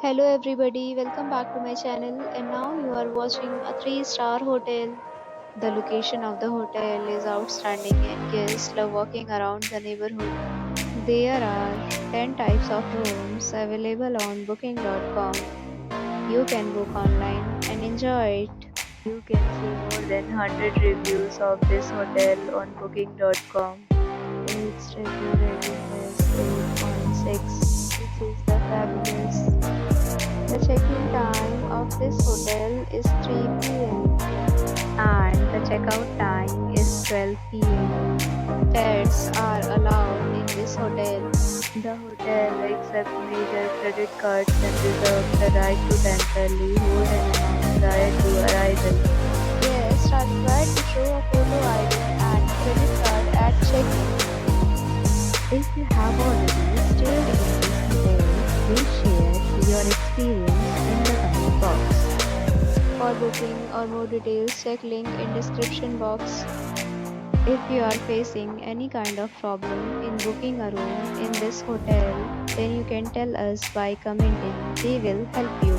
Hello everybody, welcome back to my channel and now you are watching a 3-star hotel. The location of the hotel is outstanding and guests love walking around the neighborhood. There are 10 types of rooms available on booking.com. You can book online and enjoy it. You can see more than 100 reviews of this hotel on booking.com. Its review rating is 8.6, which is the fabulous. The check-in time of this hotel is 3 p.m. and the checkout time is 12 p.m. Pets are allowed in this hotel. The hotel accepts major credit cards and reserves the right to temporarily hold an amount prior to arrival. Guests are required to show a photo ID and credit card at check-in. If you have already stayed in this hotel, please share your experience in the comment box. For booking or more details, check link in description box. If you are facing any kind of problem in booking a room in this hotel, then you can tell us by commenting. We will help you.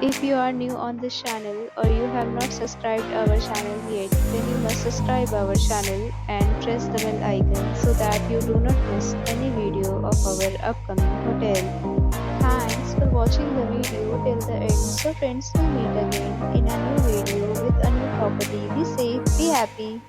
If you are new on this channel or you have not subscribed our channel yet, then you must subscribe our channel and press the bell icon so that you do not miss any video of our upcoming hotel. Thanks for watching the video till the end. So friends, will meet again in a new video with a new property. Be safe, be happy.